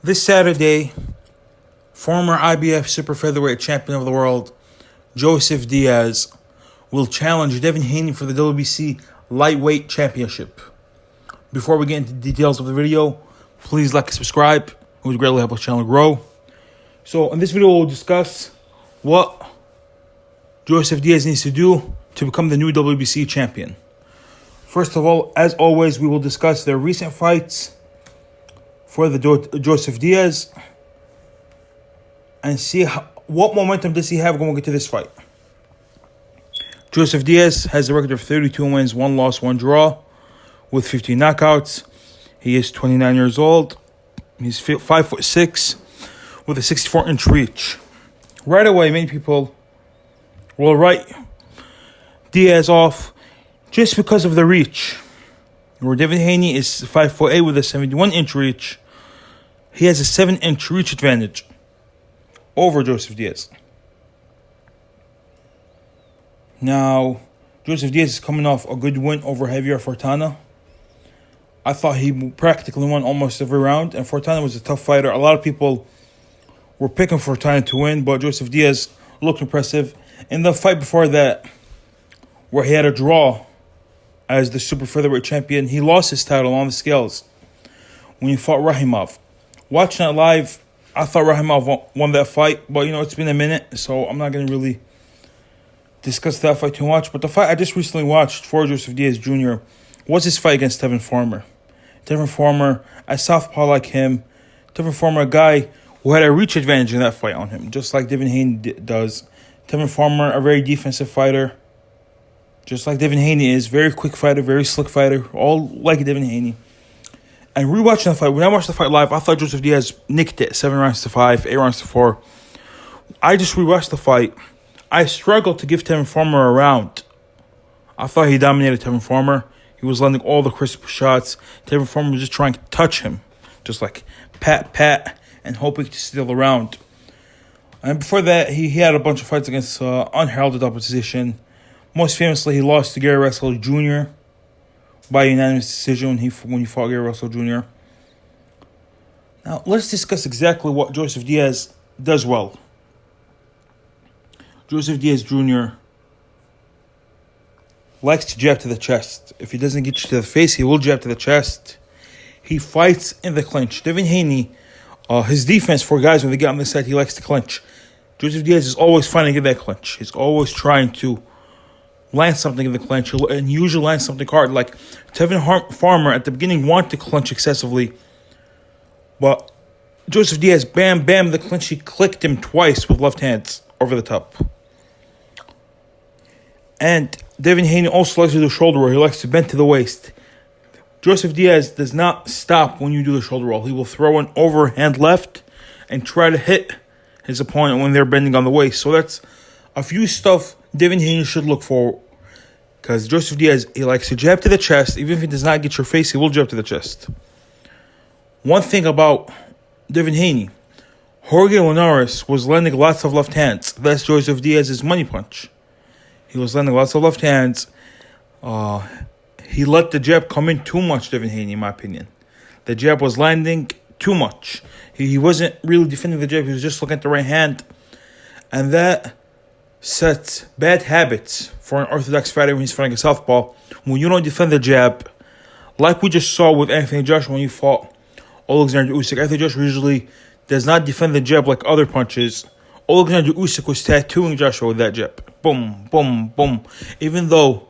This Saturday, former IBF super featherweight champion of the world, Joseph Diaz, will challenge Devin Haney for the WBC lightweight championship. Before we get into the details of the video, please like and subscribe. It would greatly help our channel grow. So in this video, we'll discuss what Joseph Diaz needs to do to become the new WBC champion. First of all, as always, we will discuss their recent fights for the Joseph Diaz and see what momentum does he have going into this fight. Joseph Diaz has a record of 32 wins, 1 loss, 1 draw, with 15 knockouts. He is 29 years old. He's 5'6", with a 64-inch reach. Right away, many people will write Diaz off just because of the reach. Where Devin Haney is 5'8" with a 71-inch reach, he has a 7-inch reach advantage over Joseph Diaz. Now, Joseph Diaz is coming off a good win over Javier Fortana. I thought he practically won almost every round, and Fortana was a tough fighter. A lot of people were picking Fortana to win, but Joseph Diaz looked impressive. In the fight before that, where he had a draw as the super featherweight champion, he lost his title on the scales when he fought Rahimov. Watching it live, I thought Rahimov won that fight, but it's been a minute, so I'm not going to really discuss that fight too much. But the fight I just recently watched for Joseph Diaz Jr. was his fight against Devin Farmer. Devin Farmer, a southpaw like him. Devin Farmer, a guy who had a reach advantage in that fight on him, just like Devin Haney does. Devin Farmer, a very defensive fighter, just like Devin Haney is. Very quick fighter, very slick fighter, all like Devin Haney. And rewatching the fight, when I watched the fight live, I thought Joseph Diaz nicked it 7-5, 8-4. I just rewatched the fight. I struggled to give Devin Farmer a round. I thought he dominated Devin Farmer. He was landing all the crisp shots. Devin Farmer was just trying to touch him, just like pat, and hoping to steal the round. And before that, he had a bunch of fights against unheralded opposition. Most famously, he lost to Gary Russell Jr. by unanimous decision when he fought Gary Russell Jr. Now, let's discuss exactly what Joseph Diaz does well. Joseph Diaz Jr. likes to jab to the chest. If he doesn't get you to the face, he will jab to the chest. He fights in the clinch. Devin Haney, his defense for guys when they get on the side, he likes to clinch. Joseph Diaz is always fighting in that clinch. He's always trying to land something in the clinch, and he usually lands something hard. Like Devin Farmer at the beginning wanted to clinch excessively, but Joseph Diaz, bam, the clinch, he clicked him twice with left hands over the top. And Devin Haney also likes to do shoulder roll. He likes to bend to the waist. Joseph Diaz does not stop when you do the shoulder roll. He will throw an overhand left and try to hit his opponent when they're bending on the waist. So that's a few stuff Devin Haney should look for, because Joseph Diaz, he likes to jab to the chest. Even if he does not get your face, he will jab to the chest. One thing about Devin Haney, Jorge Linares was landing lots of left hands. That's Joseph Diaz's money punch. He was landing lots of left hands. He let the jab come in too much, Devin Haney, in my opinion. The jab was landing too much. He wasn't really defending the jab. He was just looking at the right hand. And that sets bad habits for an orthodox fighter when he's fighting a southpaw. When you don't defend the jab, like we just saw with Anthony Joshua when he fought Alexander Usyk. Anthony Joshua usually does not defend the jab like other punches. Alexander Usyk was tattooing Joshua with that jab. Boom, boom, boom. Even though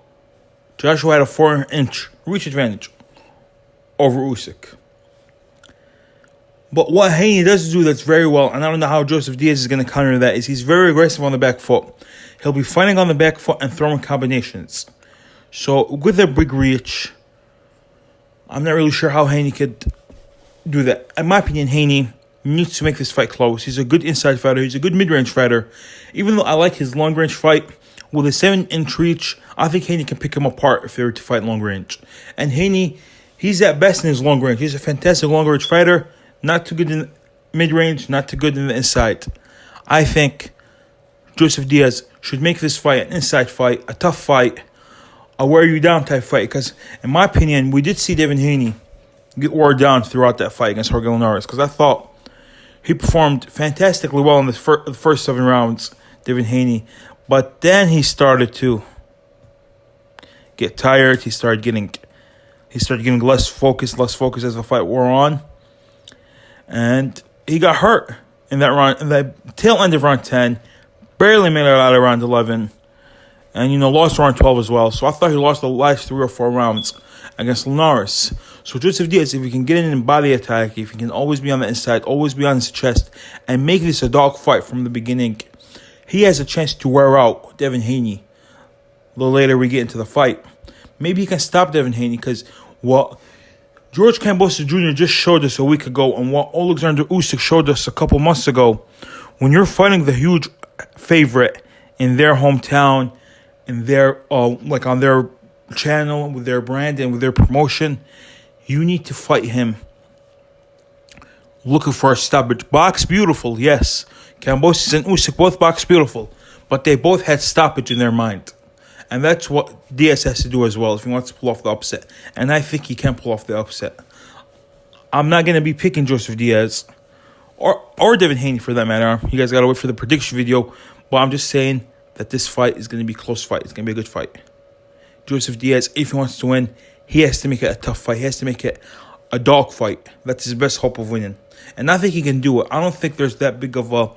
Joshua had a 4-inch reach advantage over Usyk. But what Haney does do that's very well, and I don't know how Joseph Diaz is going to counter that, is he's very aggressive on the back foot. He'll be fighting on the back foot and throwing combinations. So with a big reach, I'm not really sure how Haney could do that. In my opinion, Haney needs to make this fight close. He's a good inside fighter. He's a good mid-range fighter. Even though I like his long-range fight, with a 7-inch reach, I think Haney can pick him apart if they were to fight long-range. And Haney, he's at best in his long range. He's a fantastic long-range fighter. Not too good in mid-range, not too good in the inside. I think Joseph Diaz should make this fight an inside fight, a tough fight, a wear-you-down type fight. Because, in my opinion, we did see Devin Haney get wore down throughout that fight against Jorge Linares. Because I thought He performed fantastically well in the first 7 rounds, Devin Haney. But then he started to get tired. He started getting less focused as the fight wore on. And he got hurt in that round, in the tail end of round 10. Barely made it out of round 11. And, lost round 12 as well. So I thought he lost the last 3 or 4 rounds against Linares. So Joseph Diaz, if he can get in and body attack, if he can always be on the inside, always be on his chest, and make this a dog fight from the beginning, he has a chance to wear out Devin Haney a little later we get into the fight. Maybe he can stop Devin Haney because what George Kambosos Jr. just showed us a week ago and what Alexander Usyk showed us a couple months ago, when you're fighting the huge favorite in their hometown, in their on their channel, with their brand and with their promotion, you need to fight him looking for a stoppage. Box beautiful, yes. Kambosos and Usyk both box beautiful, but they both had stoppage in their mind. And that's what Diaz has to do as well if he wants to pull off the upset. And I think he can pull off the upset. I'm not going to be picking Joseph Diaz or Devin Haney for that matter. You guys got to wait for the prediction video. But I'm just saying that this fight is going to be a close fight. It's going to be a good fight. Joseph Diaz, if he wants to win, he has to make it a tough fight. He has to make it a dog fight. That's his best hope of winning. And I think he can do it. I don't think there's that big of a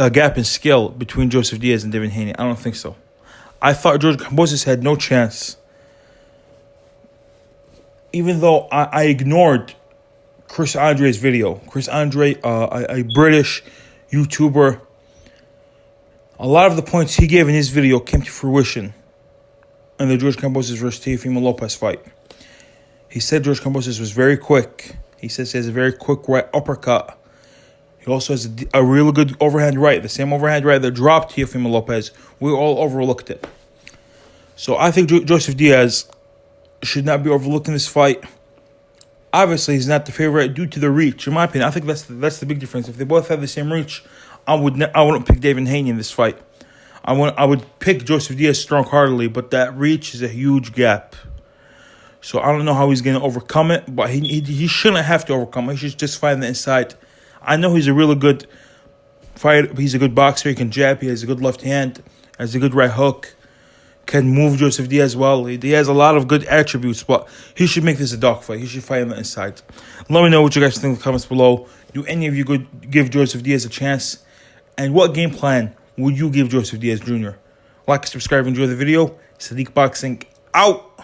gap in skill between Joseph Diaz and Devin Haney. I don't think so. I thought George Kambosos had no chance. Even though I ignored Chris Andre's video. Chris Andre, a British YouTuber, a lot of the points he gave in his video came to fruition in the George Kambosos versus Teofimo Lopez fight. He said George Kambosos was very quick. He says he has a very quick right uppercut. He also has a really good overhand right, the same overhand right that dropped Teofimo Lopez. We all overlooked it. So I think Joseph Diaz should not be overlooking this fight. Obviously, he's not the favorite due to the reach. In my opinion, I think that's the big difference. If they both have the same reach, I wouldn't pick Devin Haney in this fight. I would pick Joseph Diaz strong-heartedly, but that reach is a huge gap. So I don't know how he's going to overcome it, but he shouldn't have to overcome it. He should just fight on the inside. I know he's a really good fighter. He's a good boxer. He can jab. He has a good left hand. Has a good right hook. Can move Joseph Diaz well. He has a lot of good attributes, but he should make this a dog fight. He should fight on the inside. Let me know what you guys think in the comments below. Do any of you give Joseph Diaz a chance? And what game plan would you give Joseph Diaz Jr.? Like, subscribe, enjoy the video. Sadiq Boxing out.